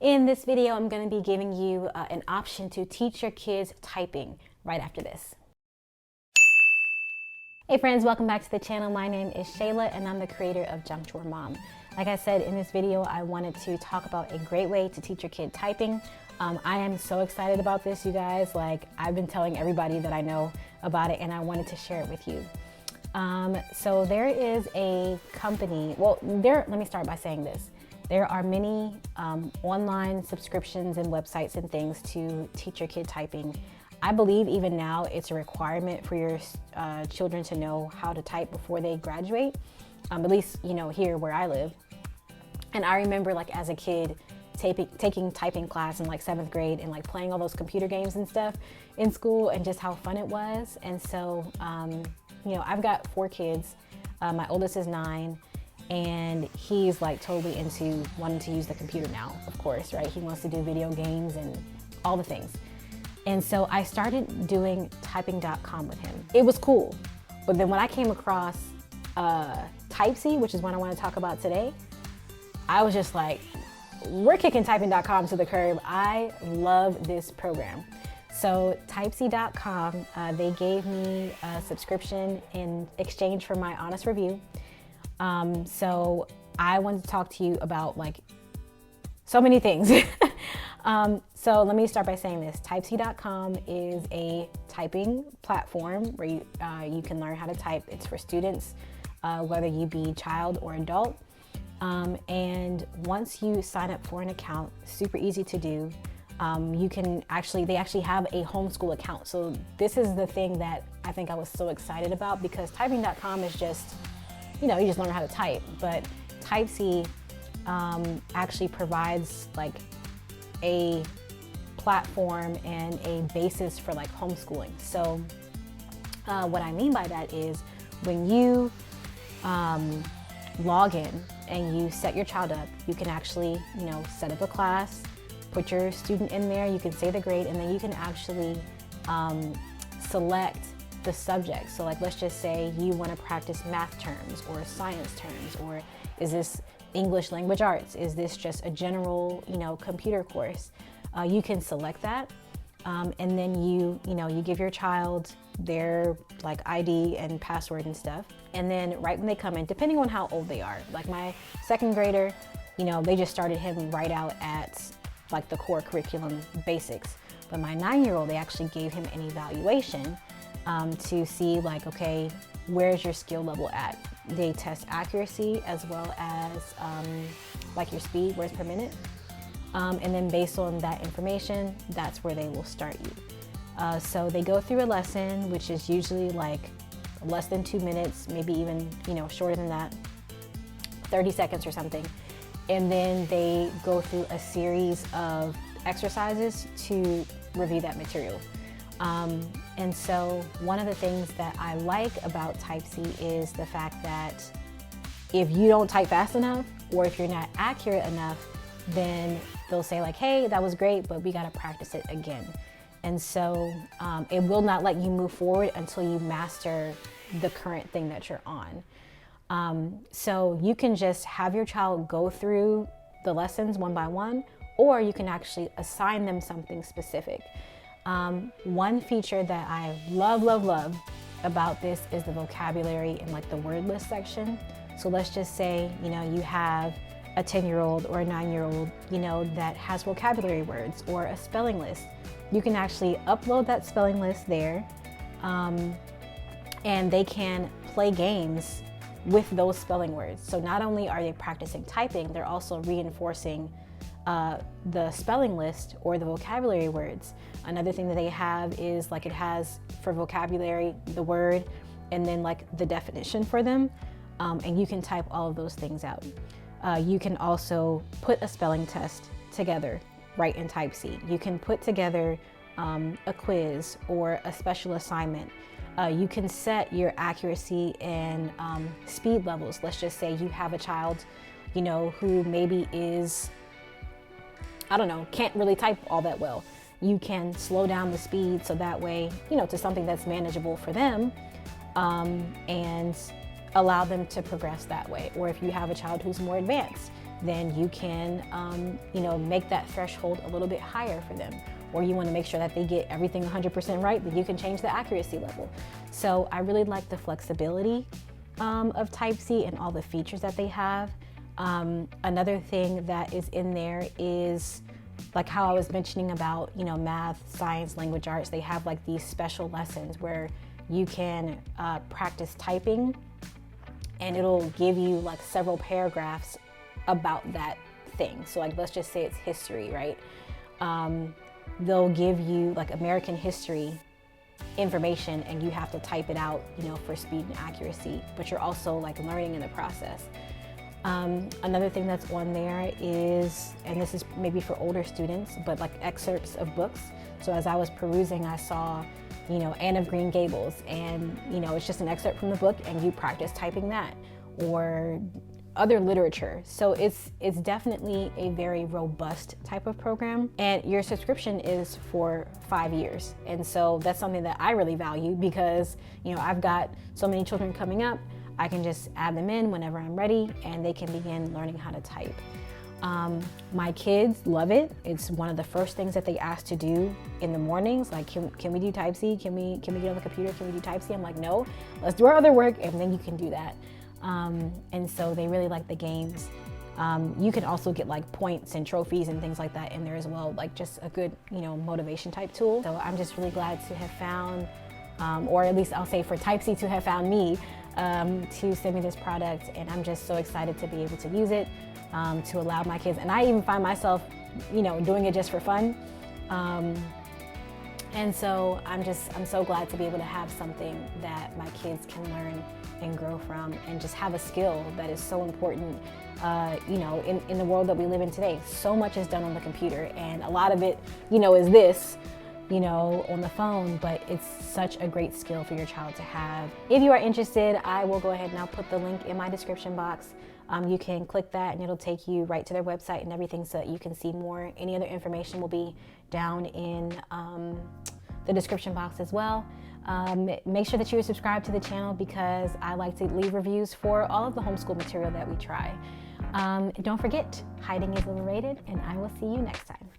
In this video, I'm going to be giving you an option to teach your kids typing right after this. Hey friends, welcome back to the channel. My name is Shayla and I'm the creator of Junk Drawer Mom. Like I said, in this video, I wanted to talk about a great way to teach your kid typing. I am so excited about this, you guys. Like, I've been telling everybody that I know about it and I wanted to share it with you. So there is a company, let me start by saying this. There are many online subscriptions and websites and things to teach your kid typing. I believe even now it's a requirement for your children to know how to type before they graduate, at least, you know, here where I live. And I remember, like, as a kid taking typing class in like 7th grade and like playing all those computer games and stuff in school and just how fun it was. And so, you know, I've got 4 kids. My oldest is 9. And he's like totally into wanting to use the computer now, of course, right? He wants to do video games and all the things. And so I started doing typing.com with him. It was cool. But then when I came across Typesy, which is what I want to talk about today, I was just like, we're kicking typing.com to the curb. I love this program. So Typesy.com, they gave me a subscription in exchange for my honest review. So I wanted to talk to you about like so many things. So let me start by saying this. Typesy.com is a typing platform where you can learn how to type. It's for students, whether you be child or adult. And once you sign up for an account, super easy to do. They actually have a homeschool account. So this is the thing that I think I was so excited about, because typing.com is just, you know, you just learn how to type, but Typesy actually provides like a platform and a basis for like homeschooling. So what I mean by that is when you log in and you set your child up, you can actually, you know, set up a class, put your student in there, you can say the grade, and then you can actually select the subject. So like, let's just say you want to practice math terms or science terms, or is this English language arts? Is this just a general, you know, computer course? You can select that. And then you give your child their like ID and password and stuff. And then right when they come in, depending on how old they are, like my 2nd grader, you know, they just started him right out at like the core curriculum basics. But my 9-year-old, they actually gave him an evaluation to see like, okay, where's your skill level at? They test accuracy as well as like your speed, words per minute. And then based on that information, that's where they will start you. So they go through a lesson, which is usually like less than 2 minutes, maybe even, you know, shorter than that, 30 seconds or something. And then they go through a series of exercises to review that material. And so one of the things that I like about Typesy is the fact that if you don't type fast enough, or if you're not accurate enough, then they'll say like, hey, that was great, but we gotta practice it again. And so it will not let you move forward until you master the current thing that you're on. So you can just have your child go through the lessons one by one, or you can actually assign them something specific. One feature that I love about this is the vocabulary and like the word list section. So let's just say, you know, you have a 10-year-old or a 9-year-old, you know, that has vocabulary words or a spelling list. You can actually upload that spelling list there, and they can play games with those spelling words. So not only are they practicing typing, they're also reinforcing the spelling list or the vocabulary words. Another thing that they have is like, it has for vocabulary the word and then like the definition for them, and you can type all of those things out. You can also put a spelling test together right in Typesy. You can put together a quiz or a special assignment. You can set your accuracy and speed levels. Let's just say you have a child, you know, who maybe is, I don't know, can't really type all that well. You can slow down the speed so that way, you know, to something that's manageable for them, and allow them to progress that way. Or if you have a child who's more advanced, then you can, make that threshold a little bit higher for them. Or you want to make sure that they get everything 100% right, then you can change the accuracy level. So I really like the flexibility of Typesy and all the features that they have. Another thing that is in there is like how I was mentioning about, math, science, language arts. They have like these special lessons where you can practice typing, and it'll give you like several paragraphs about that thing. So like, let's just say it's history, right? They'll give you like American history information, and you have to type it out, for speed and accuracy, but you're also like learning in the process. Another thing that's on there is, and this is maybe for older students, but like excerpts of books. So as I was perusing, I saw, Anne of Green Gables, and, it's just an excerpt from the book, and you practice typing that, or other literature. So it's definitely a very robust type of program, and your subscription is for 5 years. And so that's something that I really value because, I've got so many children coming up. I can just add them in whenever I'm ready, and they can begin learning how to type. My kids love it. It's one of the first things that they ask to do in the mornings. Like, can we do Typesy? Can we get on the computer? Can we do Typesy? I'm like, no, let's do our other work, and then you can do that. And so they really like the games. You can also get like points and trophies and things like that in there as well, like just a good, motivation type tool. So I'm just really glad to have found, or at least I'll say for Typesy to have found me, to send me this product. And I'm just so excited to be able to use it, to allow my kids. And I even find myself, doing it just for fun. And so I'm so glad to be able to have something that my kids can learn and grow from, and just have a skill that is so important, in the world that we live in today. So much is done on the computer, and a lot of it, is this, on the phone, but it's such a great skill for your child to have. If you are interested, I will go ahead and I'll put the link in my description box. You can click that and it'll take you right to their website and everything so that you can see more. Any other information will be down in the description box as well. Make sure that you are subscribed to the channel because I like to leave reviews for all of the homeschool material that we try. Don't forget, hiding is overrated, and I will see you next time.